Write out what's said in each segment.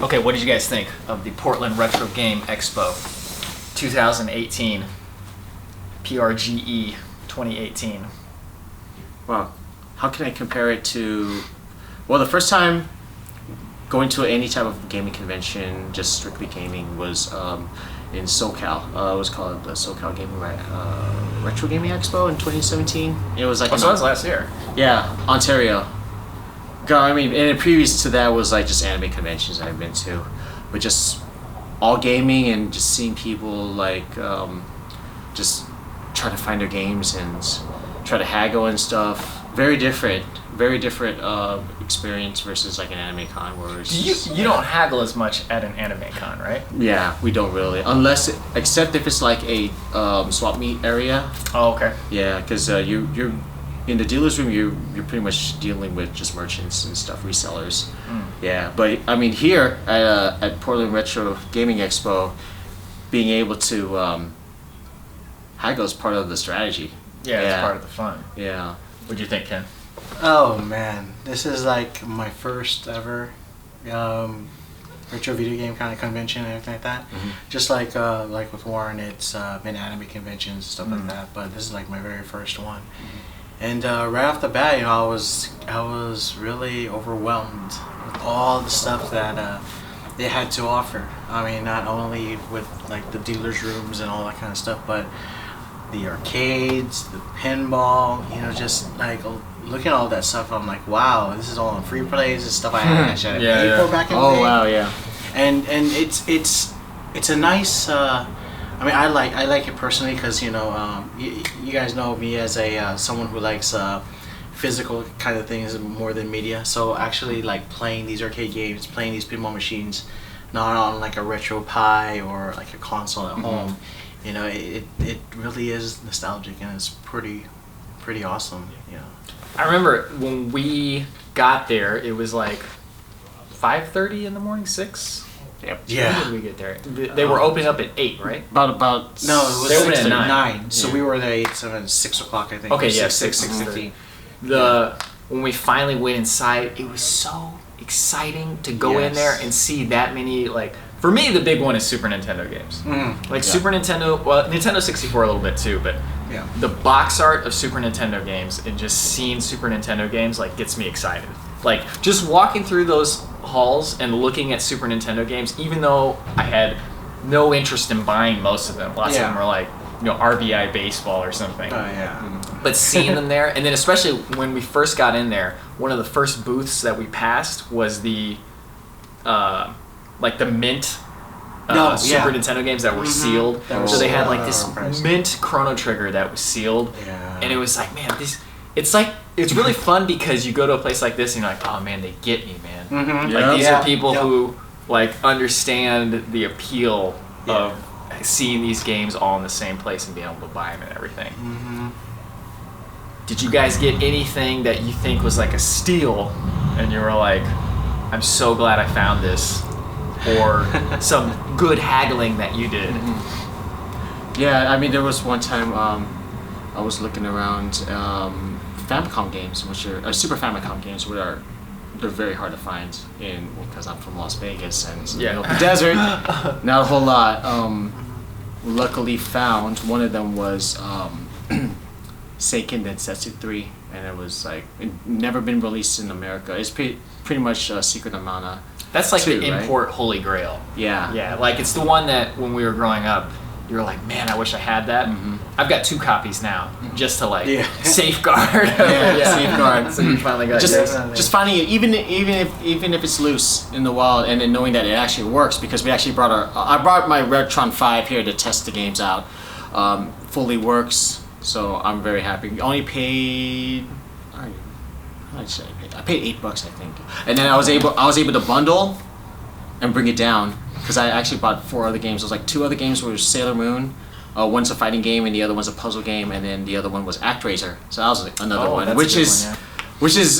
Okay, what did you guys think of the Portland Retro Game Expo 2018? PRGE 2018. Well, how can I compare it to... Well, the first time going to any type of gaming convention, just strictly gaming, was in SoCal. It was called the SoCal Gaming Retro Gaming Expo in 2017. It was like... Oh, so that was last year. Yeah, Ontario. God, I mean, and previous to that was like just anime conventions I've been to, but just all gaming and just seeing people like just try to find their games and try to haggle and stuff. Very different experience versus like an anime con where it's You don't haggle as much at an anime con, right? Yeah, we don't really, except if it's like a swap meet area. Oh, okay. Yeah, because you're in the dealer's room, you're pretty much dealing with just merchants and stuff, resellers. Yeah, but I mean here at Portland Retro Gaming Expo, being able to haggle is part of the strategy. Yeah, it's part of the fun. Yeah. What'd you think, Ken? Oh man, this is like my first ever retro video game kind of convention and everything like that. Mm-hmm. Just like with Warren, it's been anime conventions and stuff like that, but this is like my very first one. And right off the bat, I was really overwhelmed with all the stuff that they had to offer. I mean, not only with like the dealers' rooms and all that kind of stuff, but the arcades, the pinball, just like looking at all that stuff, I'm like, wow, this is all on free plays and stuff I had actually paid for back in the day. Oh wow, yeah. And it's a nice. I mean, I like it personally because you guys know me as a someone who likes physical kind of things more than media. So actually, like playing these arcade games, playing these pinball machines, not on like a retro Pi or like a console at home. It really is nostalgic and it's pretty awesome. I remember when we got there, it was like 5:30 in the morning, 6. Yep. Yeah. When did we get there? They were opening up at 8, right? About No, it was They opened 6 at to 9. 9. So we were there 8, 7, 6 o'clock, I think. Okay, yeah, 6:15. When we finally went inside, it was so exciting to go in Yes. there and see that many, like, for me, the big one is Super Nintendo games. Super Nintendo, well, Nintendo 64 a little bit too, but Yeah. the box art of Super Nintendo games and just seeing Super Nintendo games, like, gets me excited. Like, just walking through those halls and looking at Super Nintendo games, even though I had no interest in buying most of them. Lots of them were like, RBI baseball or something. Oh, yeah. But seeing them there, and then especially when we first got in there, one of the first booths that we passed was the the mint Super Nintendo games that were sealed. So they had like this mint Chrono Trigger that was sealed, and it was like, man, it's really fun because you go to a place like this and you're like, oh man, they get me, man. Like these are people who like understand the appeal of seeing these games all in the same place and being able to buy them and everything. Did you guys get anything that you think was like a steal and you were like, I'm so glad I found this? Or some good haggling that you did? Yeah, I mean, there was one time I was looking around Famicom games, which are Super Famicom games, they're very hard to find because I'm from Las Vegas and it's in the middle of the desert. Not a whole lot. Luckily found one of them was Seiken Densetsu 3, and it was like never been released in America. It's pretty much Secret of Mana. That's like 2, the import holy grail. Yeah. Yeah, like it's the one that when we were growing up, you were like, man, I wish I had that. I've got 2 copies now, just to like safeguard. Safeguard. So you finally got just finding it, even if it's loose in the wild, and then knowing that it actually works, because we actually I brought my Retron 5 here to test the games out. Fully works, so I'm very happy. Only paid. I paid $8, I think, and then I was able to bundle and bring it down because I actually bought 4 other games. It was like 2 other games were Sailor Moon, one's a fighting game and the other one's a puzzle game, and then the other one was ActRaiser. So that was another one, which is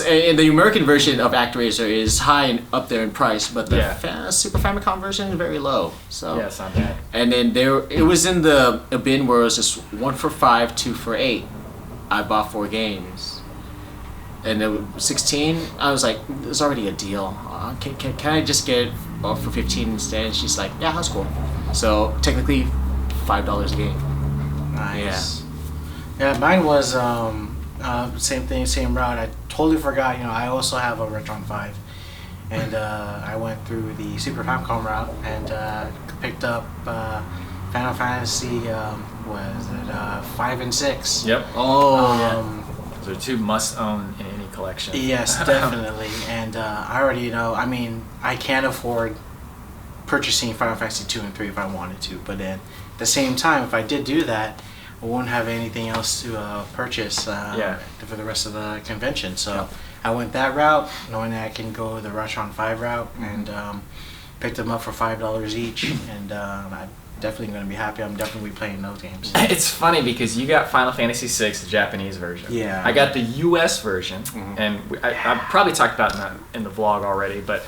in the American version of ActRaiser is high up there in price, but the Super Famicom version is very low. So it's not bad. And then it was in a bin where it was just 1 for $5, 2 for $8. I bought 4 games. and it was 16. I was like, there's already a deal. Can I just get it for 15 instead? And she's like, yeah, that's cool. So technically, $5 a game. Nice. Yeah, mine was same thing, same route. I totally forgot. I also have a Retron 5, and I went through the Super Famicom route and picked up Final Fantasy. Was it 5 and 6? Yep. Oh, yeah. Those are two must-own in any collection. Yes, definitely. And I already know. I mean, I can't afford purchasing Final Fantasy 2 and 3 if I wanted to, but then at the same time, if I did do that, I won't have anything else to purchase for the rest of the convention. So I went that route, knowing that I can go the Retron 5 route, and picked them up for $5 each, and I'm definitely going to be happy. I'm definitely playing those games. It's funny because you got Final Fantasy VI, the Japanese version. Yeah. I got the US version, and I probably talked about that in the vlog already, but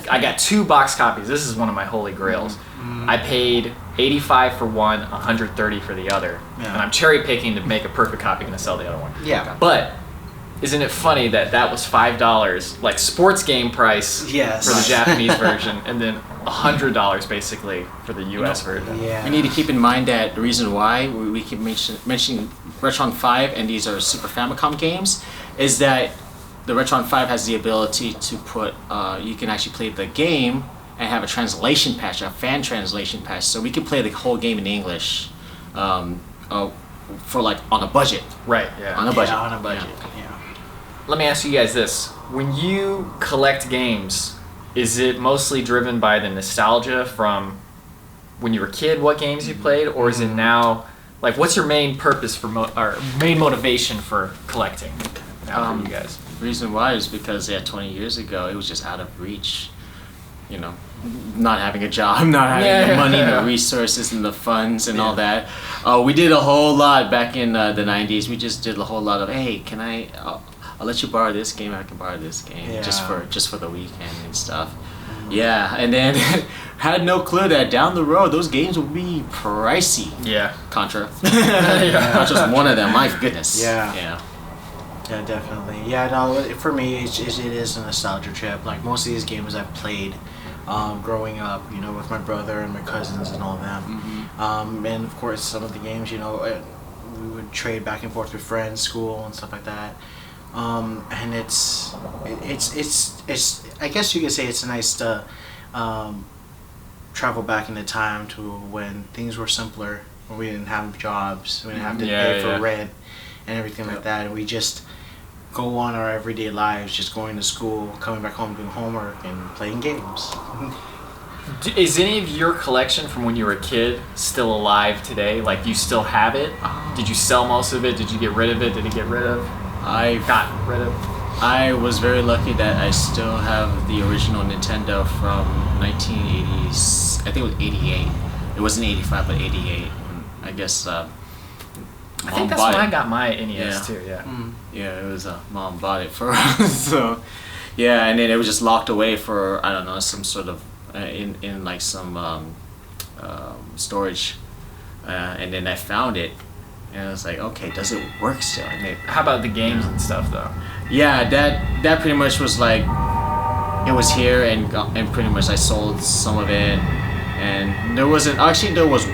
I got 2 box copies. This is one of my holy grails. I paid $85 for one, $130 for the other, and I'm cherry picking to make a perfect copy and to sell the other one. Yeah. But isn't it funny that was $5, like sports game price for the Japanese version, and then $100 basically for the US version. Yeah. We need to keep in mind that the reason why we keep mentioning Retron 5 and these are Super Famicom games is that the Retron 5 has the ability to put, you can actually play the game and have a translation patch, a fan translation patch, so we can play the whole game in English for like on a budget. Right, yeah. On a budget. Yeah, on a budget, yeah. Let me ask you guys this. When you collect games, is it mostly driven by the nostalgia from when you were a kid, what games you played, or is it now, like, what's your main purpose for, or main motivation for collecting now for you guys? The reason why is because 20 years ago, it was just out of reach. Not having a job, not having the money, the resources, and the funds, and all that. We did a whole lot back in the 90s. We just did a whole lot of, hey, can I'll let you borrow this game, I can borrow this game, just for the weekend and stuff. Yeah, and then had no clue that down the road, those games would be pricey. Yeah. Contra. Contra's one of them, my goodness. Yeah, definitely. Yeah, no, for me, it is a nostalgia trip. Like, most of these games I've played growing up, with my brother and my cousins and all of them. And, of course, some of the games, we would trade back and forth with friends, school, and stuff like that. And it's I guess you could say it's nice to travel back into time to when things were simpler, when we didn't have jobs, we didn't have to pay for rent and everything like that, and we just go on our everyday lives, just going to school, coming back home, doing homework, and playing games. Is any of your collection from when you were a kid still alive today? Like, you still have it? Did you sell most of it? Did you get rid of it? Did it get rid of? I was very lucky that I still have the original Nintendo from 1980s. I think it was 88. It wasn't 85, but 88. I guess I think that's when I got my NES too. Yeah. Yeah, it was mom bought it for us. So yeah, and then it was just locked away for I don't know some sort of in like some storage, and then I found it. And I was like, okay, does it work still? How about the games and stuff, though? Yeah, that pretty much was like, it was here, and pretty much I sold some of it. And there was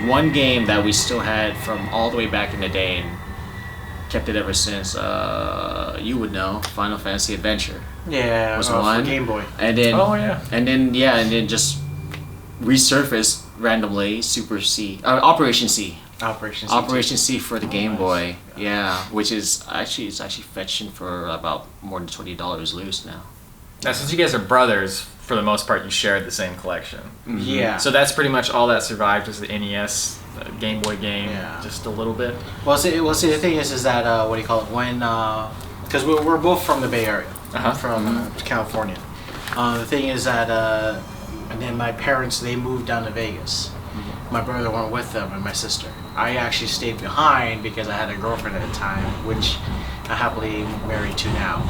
one game that we still had from all the way back in the day, and kept it ever since. You would know, Final Fantasy Adventure. Yeah, was one for Game Boy. And then and then just resurfaced randomly Operation C. Operation C for the Game Boy, which is actually fetching for about more than $20 loose now. Now, since you guys are brothers, for the most part, you shared the same collection. Yeah. So that's pretty much all that survived was the NES, Game Boy game, just a little bit. Well, see, the thing is that what do you call it? When because we're both from the Bay Area, from California. The thing is that and then my parents, they moved down to Vegas. My brother went with them and my sister. I actually stayed behind because I had a girlfriend at the time, which I'm happily married to now.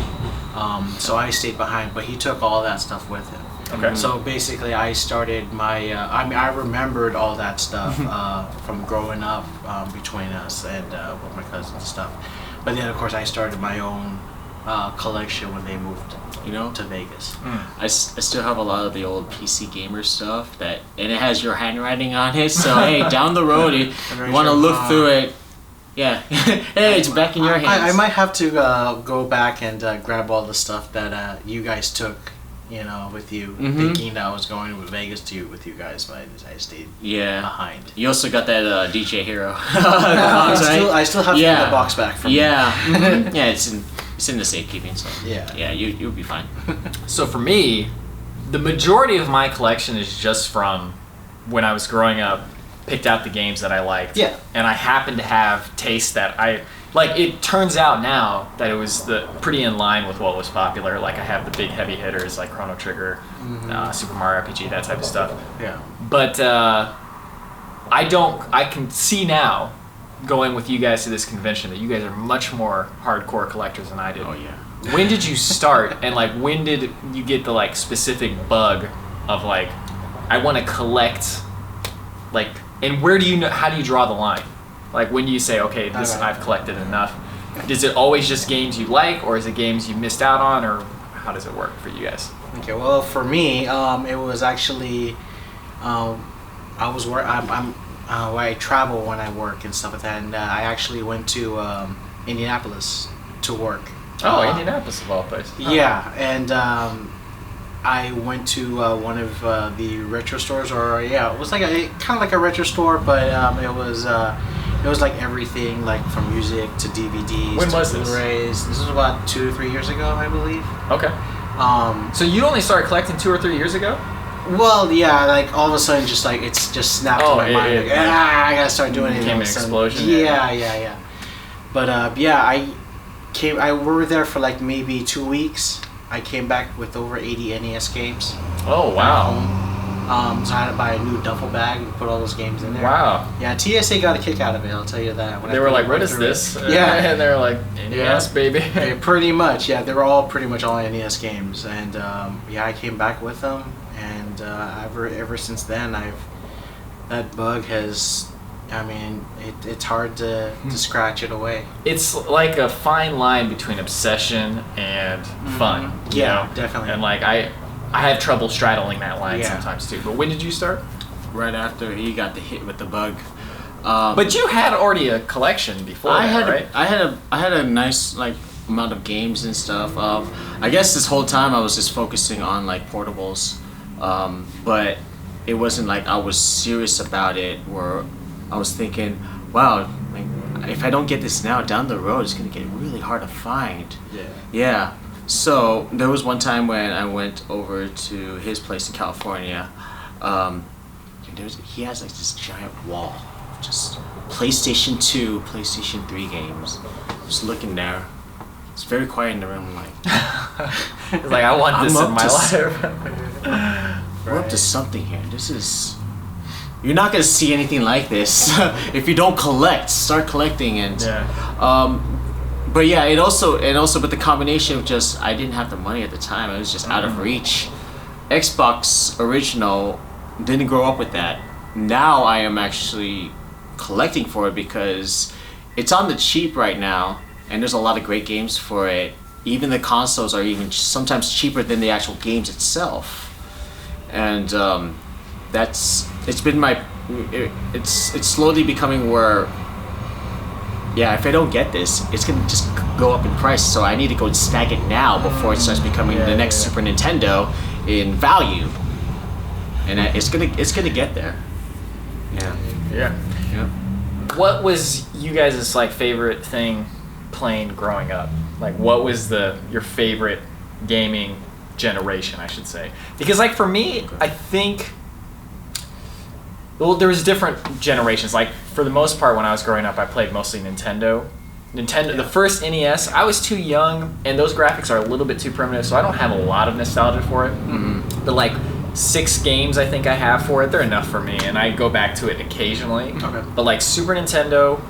So I stayed behind, but he took all that stuff with him. Okay. So basically, I started my. I remembered all that stuff from growing up between us and with my cousins and stuff. But then, of course, I started my own collection when they moved, to Vegas. I still have a lot of the old PC gamer stuff and it has your handwriting on it. So hey, down the road, you want to look through it. Yeah, hey, it's back in your hands. I might have to go back and grab all the stuff that you guys took, with you, thinking that I was going to Vegas with you guys, but I stayed behind. You also got that DJ Hero. I still have to get the box back from you. Yeah, it's in the safekeeping, so you'll be fine. So for me, the majority of my collection is just from when I was growing up. Picked out the games that I liked. Yeah. And I happen to have tastes that I like. It turns out now that it was pretty in line with what was popular. Like I have the big heavy hitters like Chrono Trigger, Super Mario RPG, that type of stuff. Yeah. But I can see now, going with you guys to this convention, that you guys are much more hardcore collectors than I did. Oh yeah. When did you start, and like when did you get the like specific bug of like I want to collect, like. And where do you know? How do you draw the line? Like when do you say, okay, I've collected enough? Is it always just games you like, or is it games you missed out on, or how does it work for you guys? Okay, well for me, it was actually, I travel when I work and stuff like that, and I actually went to Indianapolis to work. Oh, Indianapolis of all places. Yeah, and I went to one of the retro stores, it was like kind of like a retro store, but it was like everything, like from music to DVDs. When to was this? Blu-rays. This was about 2 or 3 years ago, I believe. Okay. So you only started collecting 2 or 3 years ago? Well, yeah, like all of a sudden, just like it's just snapped in my mind. I gotta start doing it. Became an explosion. Yeah. But I worked there for like maybe 2 weeks. I came back with over 80 NES games. Oh, wow. So I had to buy a new duffel bag and put all those games in there. Wow. Yeah, TSA got a kick out of it, I'll tell you that. They were like, what is this? Yeah. And they were like, NES, baby. Yeah, pretty much, yeah. They were all pretty much all NES games. And I came back with them. And ever since then, that bug has... I mean, it's hard to scratch it away. It's like a fine line between obsession and fun. Yeah, definitely. And like I have trouble straddling that line sometimes too. But when did you start? Right after he got the hit with the bug. But you had already a collection before right? I had a nice like amount of games and stuff. I guess this whole time I was just focusing on like portables, but it wasn't like I was serious about it. Where I was thinking, wow, like, if I don't get this now, down the road, it's going to get really hard to find. Yeah. So there was one time when I went over to his place in California. He has like this giant wall, just PlayStation 2, PlayStation 3 games. Just looking there. It's very quiet in the room. Like, it's like I want this in my life. We're up to something here. This is. You're not gonna see anything like this if you don't start collecting, and but yeah, it also but the combination of just I didn't have the money at the time. I was just out of reach. Xbox original didn't grow up with that. Now I am actually collecting for it because it's on the cheap right now, and there's a lot of great games for it. Even the consoles are even sometimes cheaper than the actual games itself, and it's been it's slowly becoming where if I don't get this, it's gonna just go up in price, so I need to go and snag it now before it starts becoming the next Super Nintendo in value, and it's gonna get there. Yeah. What was you guys' like favorite thing playing growing up? Like what was your favorite gaming generation, I should say? Because like for me, I think there was different generations. Like for the most part, when I was growing up, I played mostly Nintendo. The first NES, I was too young, and those graphics are a little bit too primitive, so I don't have a lot of nostalgia for it. But like 6 games I think I have for it, they're enough for me, and I go back to it occasionally. But like Super Nintendo,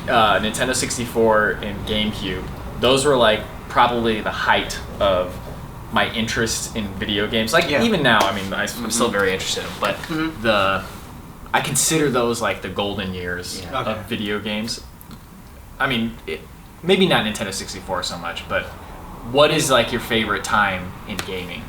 Nintendo 64, and GameCube, those were like probably the height of my interest in video games. Like even now, I mean, I'm still very interested in them, but I consider those like the golden years of video games. I mean, maybe not Nintendo 64 so much, but what is like your favorite time in gaming?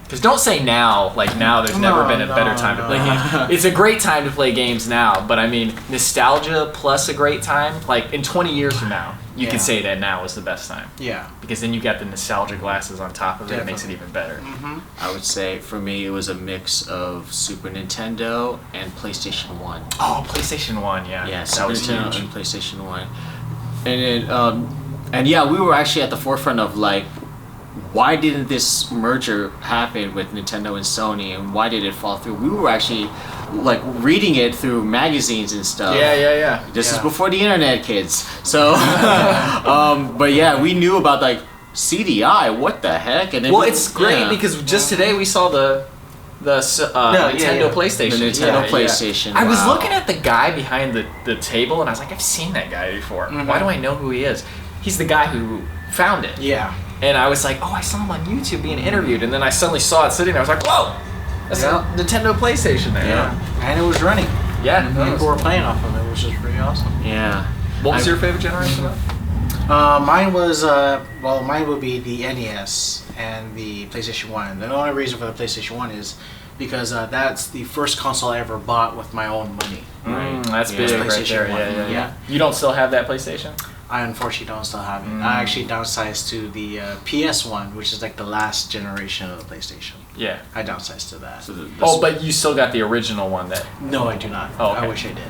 Because don't say now, like now there's never been a better time to play games. It's a great time to play games now, but I mean, nostalgia plus a great time, like in 20 years from now, you can say that now is the best time. Yeah. Because then you got the nostalgia glasses on top of it, it makes it even better. I would say for me it was a mix of Super Nintendo and PlayStation 1. Oh, PlayStation 1, yeah. Yeah, that Super was Nintendo huge. and PlayStation 1. And and yeah, we were actually at the forefront of like, why didn't this merger happen with Nintendo and Sony, and why did it fall through? We were actually like reading it through magazines and stuff. Yeah. This is before the internet, kids. So, but yeah, we knew about like CDI. What the heck? And then it's great because just today we saw the Nintendo PlayStation. The Nintendo PlayStation. I was looking at the guy behind the table, and I was like, I've seen that guy before. Why do I know who he is? He's the guy who found it. Yeah. And I was like, oh, I saw him on YouTube being interviewed, and then I suddenly saw it sitting there. I was like, whoa, that's a Nintendo PlayStation there. Yeah. And it was running. Yeah. People were playing off of it, which is pretty awesome. Yeah. What was your favorite generation? Mine was mine would be the NES and the PlayStation 1. The only reason for the PlayStation 1 is because that's the first console I ever bought with my own money. That's big right there. Yeah. You don't still have that PlayStation? I unfortunately don't still have it. I actually downsized to the PS1, which is like the last generation of the PlayStation. Yeah. I downsized to that. So but you still got the original one that... No, I do not. Oh, okay. I wish I did.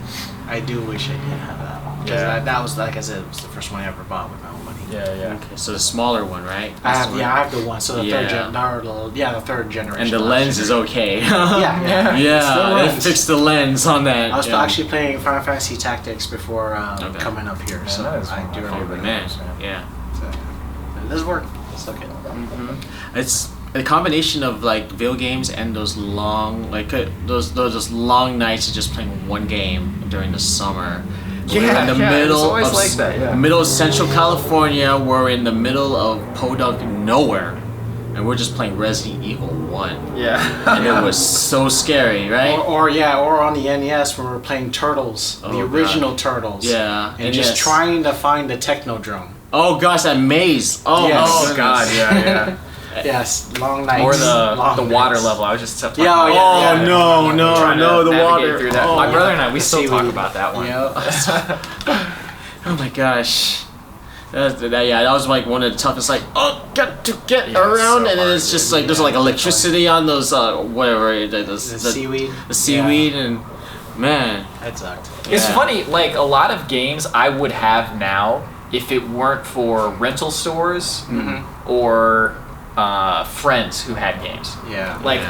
I do wish I did have that one. Because that was, like I said, it was the first one I ever bought with my own money. Yeah. Okay, so the smaller one, right? I have the one. So the third generation. And the lens is okay. Yeah. Yeah, they fixed the lens on that. I was actually playing Final Fantasy Tactics before coming up here, so that is I do remember man. that. Yeah. So, it does work. It's okay. It's a combination of like video games and those long, like those long nights of just playing one game during the summer. We're in the middle of middle of Central California. We're in the middle of Podunk nowhere, and we're just playing Resident Evil 1. Yeah. And it was so scary, right? Or on the NES when we were playing Turtles, the original Turtles. Yeah. And just trying to find the Technodrome. Oh gosh, that maze. Oh, yes. Oh god, yeah. Yes, long nights. Or the water level. I was just talking about. No, the water. Through that. My brother and I, we still talk about that one. Oh my gosh. That was like one of the toughest. Like, got to get around, so and then it's just like there's like electricity on those whatever the seaweed. The seaweed and man, that sucked. It's funny. Like a lot of games I would have now if it weren't for rental stores or friends who had games. Yeah. Like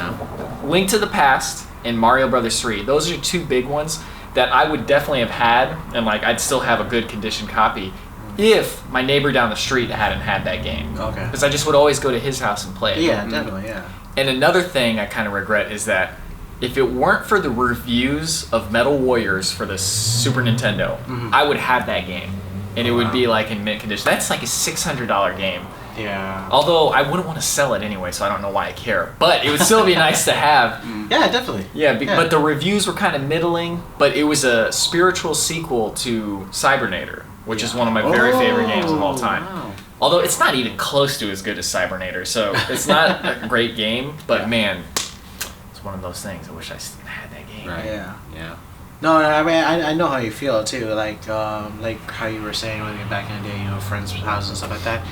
Link to the Past and Mario Brothers 3. Those are two big ones that I would definitely have had, and like I'd still have a good condition copy if my neighbor down the street hadn't had that game. Okay. Because I just would always go to his house and play it. Yeah, definitely, yeah. And another thing I kind of regret is that if it weren't for the reviews of Metal Warriors for the Super Nintendo, I would have that game. And it would be like in mint condition. That's like a $600 game. Yeah. Although I wouldn't want to sell it anyway, so I don't know why I care. But it would still be nice to have. Yeah, definitely. Yeah, but the reviews were kind of middling. But it was a spiritual sequel to Cybernator, which is one of my very favorite games of all time. Wow. Although it's not even close to as good as Cybernator, so it's not a great game. But man, it's one of those things. I wish I had that game. Right. Yeah. No, I mean I know how you feel too. Like how you were saying when you're back in the day, friends' houses and stuff like that.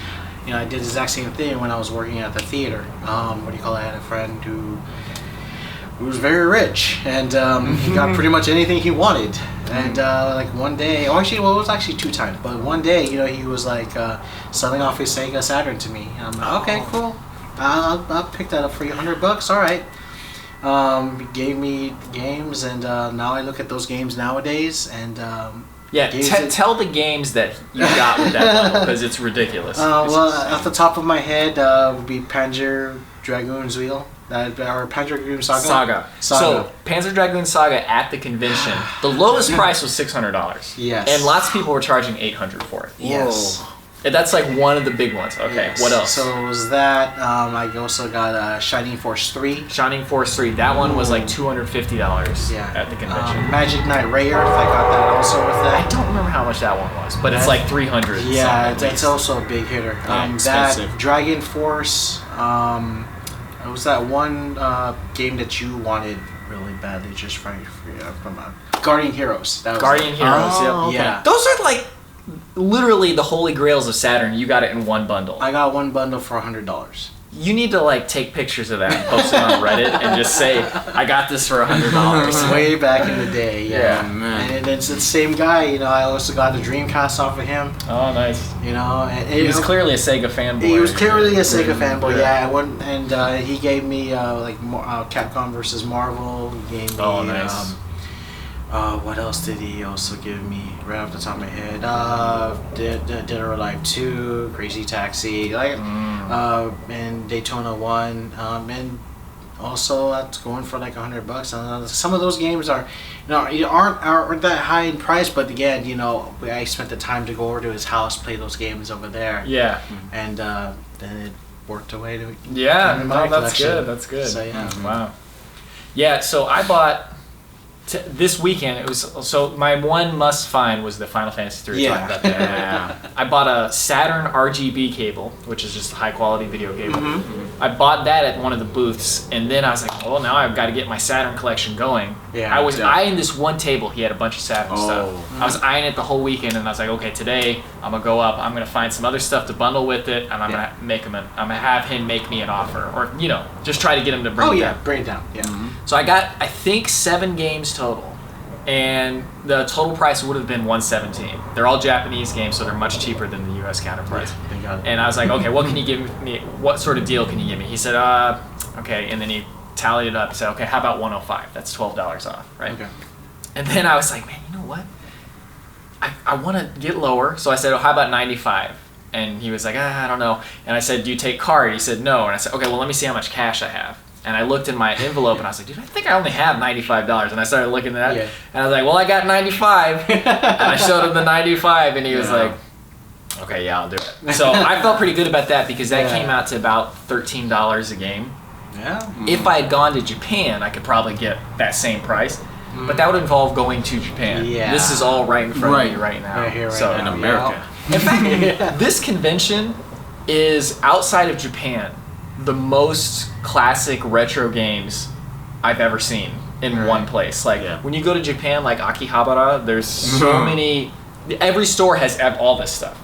I did the exact same thing when I was working at the theater. I had a friend who was very rich, and he got pretty much anything he wanted. And like one day, it was actually 2 times, but one day, he was like selling off his Sega Saturn to me. And I'm like, okay, cool. I'll pick that up for you, $100. All right. He gave me games, and now I look at those games nowadays, and tell the games that you got with that level, because it's ridiculous. Off the top of my head would be Panzer Dragoon's Wheel. Or Panzer Dragoon Saga. So Panzer Dragoon Saga at the convention, the lowest price was $600. Yes. And lots of people were charging $800 for it. Yes. Whoa. That's like one of the big ones. Okay, Yes. what else? So it was that. I also got Shining Force 3. Shining Force 3. That one was like $250 at the convention. Magic Knight Rayearth, I got that also with that. I don't remember how much that one was, but it's like 300. Yeah, it's also a big hitter. Expensive. That Dragon Force. It was that one game that you wanted really badly, just from Guardian Heroes. That was Guardian Heroes. Oh, Yep. okay. Yeah. Those are like literally the holy grails of Saturn. You got it in one bundle. I got one bundle for $100. You need to like take pictures of that and post it on Reddit and just say, I got this for $100. Way back in the day, yeah. Yeah, man. And it's the same guy, you know. I also got the Dreamcast off of him, Oh, nice. you know. And He was clearly a Sega fanboy. He was clearly a Sega fanboy, Yeah. yeah. He gave me Capcom versus Marvel. He gave me. Oh, nice. What else did he also give me? Right off the top of my head, Dead or Alive 2, Crazy Taxi, and Daytona 1, and also that's going for like $100. Some of those games aren't that high in price, but again, you know, I spent the time to go over to his house, play those games over there. Yeah. And then it worked away to Yeah, in no, my that's collection. good. That's good. So yeah. Wow. Yeah, so I bought this weekend. It was so my one must find was the Final Fantasy 3. Yeah. About that earlier. I bought a Saturn RGB cable, which is just a high quality video cable. Mm-hmm. I bought that at one of the booths, and then I was like, well, now I've got to get my Saturn collection going. Yeah, I was yeah. eyeing this one table. He had a bunch of Saturn stuff. I was eyeing it the whole weekend, and I was like, okay, today I'm gonna go up. I'm gonna find some other stuff to bundle with it, and I'm gonna make him. I'm gonna have him make me an offer, or you know, just try to get him to bring. Oh it yeah, down. bring it down. Yeah. So I got, I think, 7 games total, and the total price would have been $117. They're all Japanese games, so they're much cheaper than the U.S. counterparts. They got it. And I was like, okay, what can you give me? What sort of deal can you give me? He said, okay, and then he tallied it up. He said, okay, how about 105? That's $12 off, right? Okay. And then I was like, man, you know what? I want to get lower, so I said, oh, how about 95? And he was like, I don't know. And I said, do you take card? He said, no. And I said, okay, well, let me see how much cash I have. And I looked in my envelope and I was like, dude, I think I only have $95. And I started looking at that. Yeah. And I was like, well, I got 95. And I showed him the 95 and he was like, okay, yeah, I'll do it. So I felt pretty good about that because that came out to about $13 a game. Yeah. If I had gone to Japan, I could probably get that same price. But that would involve going to Japan. Yeah. This is all right in front of me right now. Right here, right so, now. In America. in fact, this convention is, outside of Japan, the most classic retro games I've ever seen in one place. Like, when you go to Japan, like Akihabara, there's so many... Every store has all this stuff.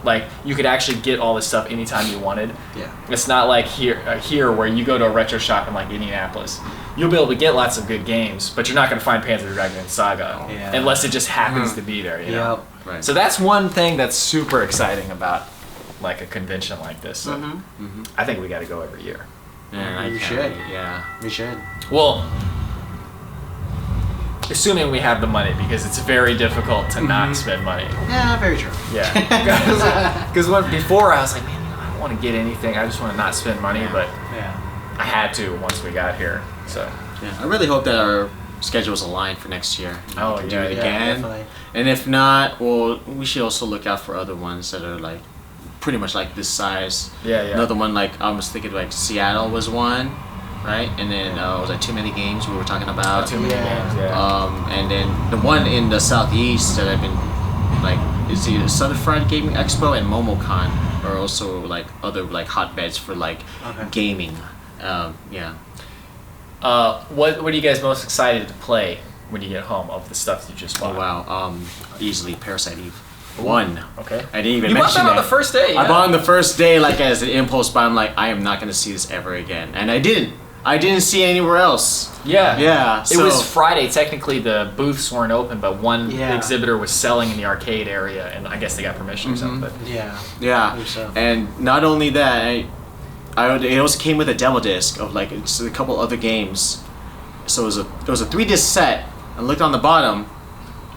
Like, you could actually get all this stuff anytime you wanted. Yeah. It's not like here where you go to a retro shop in like Indianapolis. You'll be able to get lots of good games, but you're not going to find Panzer Dragoon Saga unless it just happens to be there. You know? Right. So that's one thing that's super exciting about like a convention like this. So I think we got to go every year. Yeah, We should. Yeah. We should. Well, assuming we have the money, because it's very difficult to not spend money. Yeah, very true. Yeah. Because before I was like, man, I don't want to get anything. I just want to not spend money, but I had to once we got here. So Yeah, I really hope that our schedules align for next year. Oh, We can do yeah, it yeah, again. definitely. And if not, well, we should also look out for other ones that are like pretty much like this size. Yeah. Another one, like I was thinking, like Seattle was one, right? And then was like Too Many Games we were talking about. Too many games. Yeah. And then the one in the southeast that I've been like is the Southern Fried Gaming Expo and MomoCon are also like other like hotbeds for like gaming. Yeah. What are you guys most excited to play when you get home of the stuff that you just bought? Oh wow. Easily Parasite Eve. One. Okay. I didn't even You bought mention that on the first day. I bought on the first day, like as an impulse buy. I'm like, I am not gonna see this ever again, and I didn't. I didn't see it anywhere else. Yeah. Yeah. It was Friday. Technically, the booths weren't open, but one Yeah. exhibitor was selling in the arcade area, and I guess they got permission or something. But Yeah. Yeah. believe so. And not only that, it also came with a demo disc of like it's a couple other games. So it was a 3-disc set. I looked on the bottom.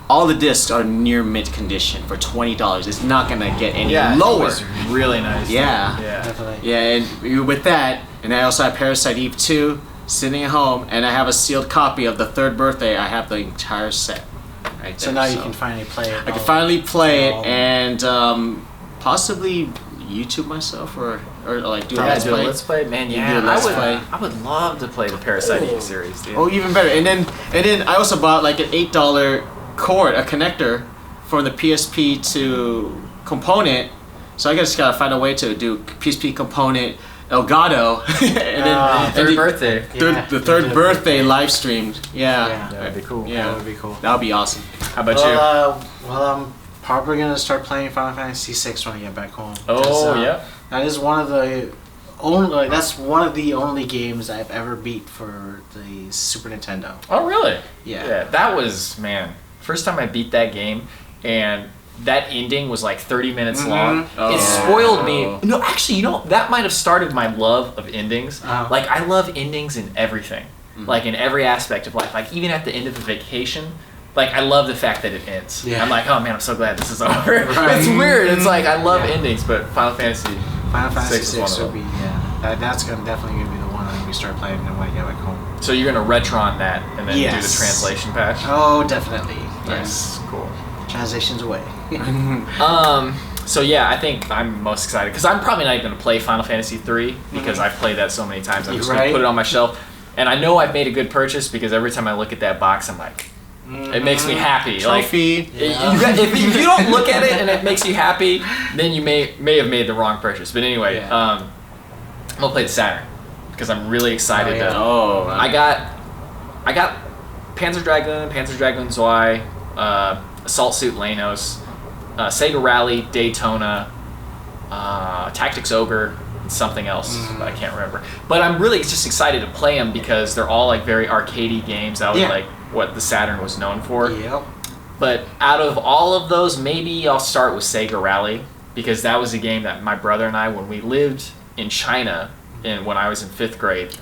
All the discs are near mint condition for $20. It's not gonna get any lower. It was really nice. Yeah. Yeah. Definitely. Yeah, and with that, and I also have Parasite Eve 2 sitting at home, and I have a sealed copy of the third birthday. I have the entire set right there. So now you can finally play it. I can finally play it, all- and possibly YouTube myself or like do a let's play. Man, I would love to play the Parasite series, dude. Oh, even better. And then I also bought like an $8 cord, a connector from the PSP to component. So I just gotta find a way to do PSP component Elgato, and then third birthday. The third birthday live streamed. Yeah, that'd be cool. Yeah, that would be cool. That would be awesome. How about you? Well, I'm probably gonna start playing Final Fantasy VI when I get back home. Oh, yeah. That is one of the only. That's one of the only games I've ever beat for the Super Nintendo. Oh, really? Yeah. That was, man, first time I beat that game, and that ending was like 30 minutes long. Oh. It spoiled me. No, actually, that might have started my love of endings. Oh. Like, I love endings in everything. Like, in every aspect of life. Like, even at the end of the vacation, like, I love the fact that it ends. Yeah. I'm like, oh man, I'm so glad this is over. Right. It's weird. It's like, I love endings, but Final Fantasy VI is one would of be, them. that's definitely gonna be the one I'm gonna start playing when I get back home. So you're going to Retron that and then do the translation patch? Oh, definitely. Nice. Cool. Translations away. So yeah, I think I'm most excited because I'm probably not even going to play Final Fantasy 3 because I've played that so many times. I'm just going to put it on my shelf, and I know I've made a good purchase because every time I look at that box, I'm like, it makes me happy. Trophy. Like, if you don't look at it and it makes you happy, then you may have made the wrong purchase. But anyway, I'm gonna play the Saturn because I'm really excited. I got Panzer Dragoon Zwei, Assault Suit Lanos, Sega Rally, Daytona, Tactics Ogre, and something else but I can't remember. But I'm really just excited to play them because they're all like very arcadey games. That was like what the Saturn was known for. Yep. But out of all of those, maybe I'll start with Sega Rally because that was a game that my brother and I, when we lived in China, and when I was in 5th grade,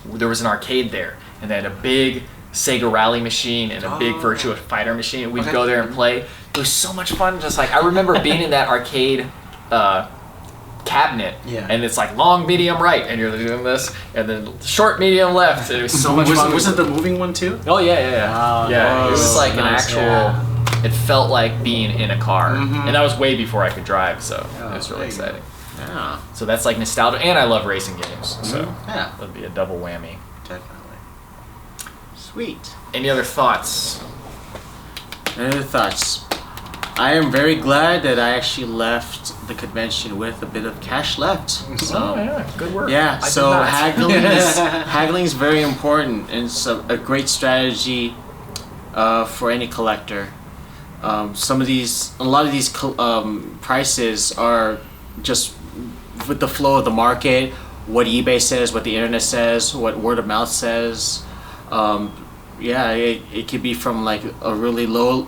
there was an arcade there, and they had a big Sega Rally machine and a big Virtua Fighter machine, and we'd go there and play. It was so much fun. Just like I remember being in that arcade cabinet, and it's like long, medium, right, and you're doing this, and then short, medium, left. It was so much fun. Was it the moving one too? Oh yeah. It was like an actual. Yeah. It felt like being in a car, and that was way before I could drive, so it was really exciting. Yeah. So that's like nostalgia, and I love racing games, so Yeah. that'd be a double whammy. Definitely. Sweet. Any other thoughts? Any other thoughts? I am very glad that I actually left the convention with a bit of cash left. So Good work. yeah, I so did not. haggling is very important, and it's a great strategy for any collector. A lot of these prices are just with the flow of the market, what eBay says, what the internet says, what word of mouth says. It could be from like a really low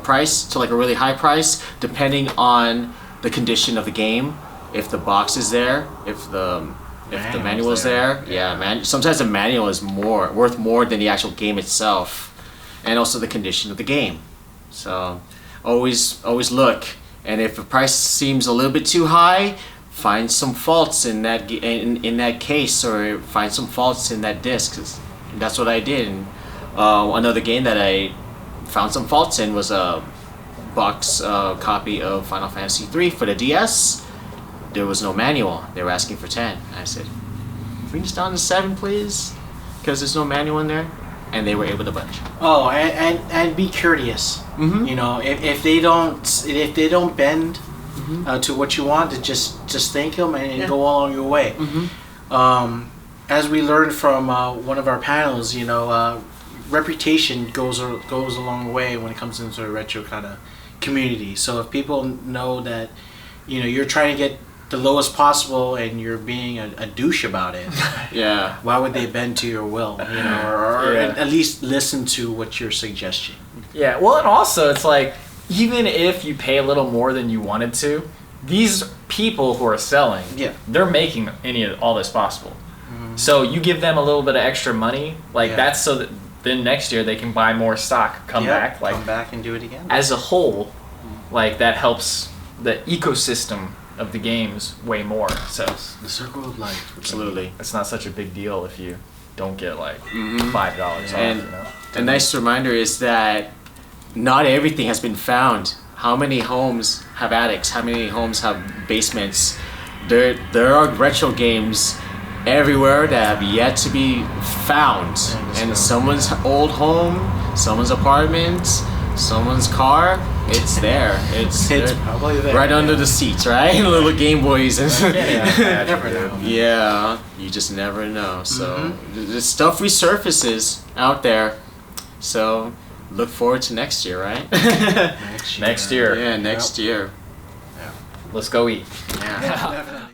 price to like a really high price, depending on the condition of the game. If the box is there, if the manual is there, sometimes the manual is worth more than the actual game itself, and also the condition of the game. So always look, and if the price seems a little bit too high, find some faults in that in that case, or find some faults in that disc. That's what I did. And another game that I found some faults in was a box copy of Final Fantasy 3 for the DS. There was no manual. They were asking for 10. I said, bring this down to 7, please, because there's no manual in there. And they were able to budge. Oh, and be curious. You know, if they don't bend to what you want, to just thank them and go along your way. As we learned from one of our panels, you know, reputation goes a long way when it comes into a retro kind of community. So if people know that, you know, you're trying to get the lowest possible and you're being a douche about it, why would they bend to your will? You know, or at least listen to what you're suggesting. Yeah. Well, and also it's like, even if you pay a little more than you wanted to, these people who are selling, they're making all this possible. So you give them a little bit of extra money, like that's so that then next year they can buy more stock, come back and do it again. As a whole, like that helps the ecosystem of the games way more. So the circle of life. Absolutely. It's not such a big deal if you don't get like $5 off. And a nice reminder is that not everything has been found. how many homes have attics? How many homes have basements? There are retro games everywhere that have yet to be found. And someone's old home, someone's apartment, someone's car, it's there. It's probably there. Right under the seats, right? Little Game Boys. Yeah, never know. Yeah, you just never know. So the stuff resurfaces out there. So look forward to next year, right? Next year. Yeah, next year. Let's go eat. Yeah. Yeah, definitely.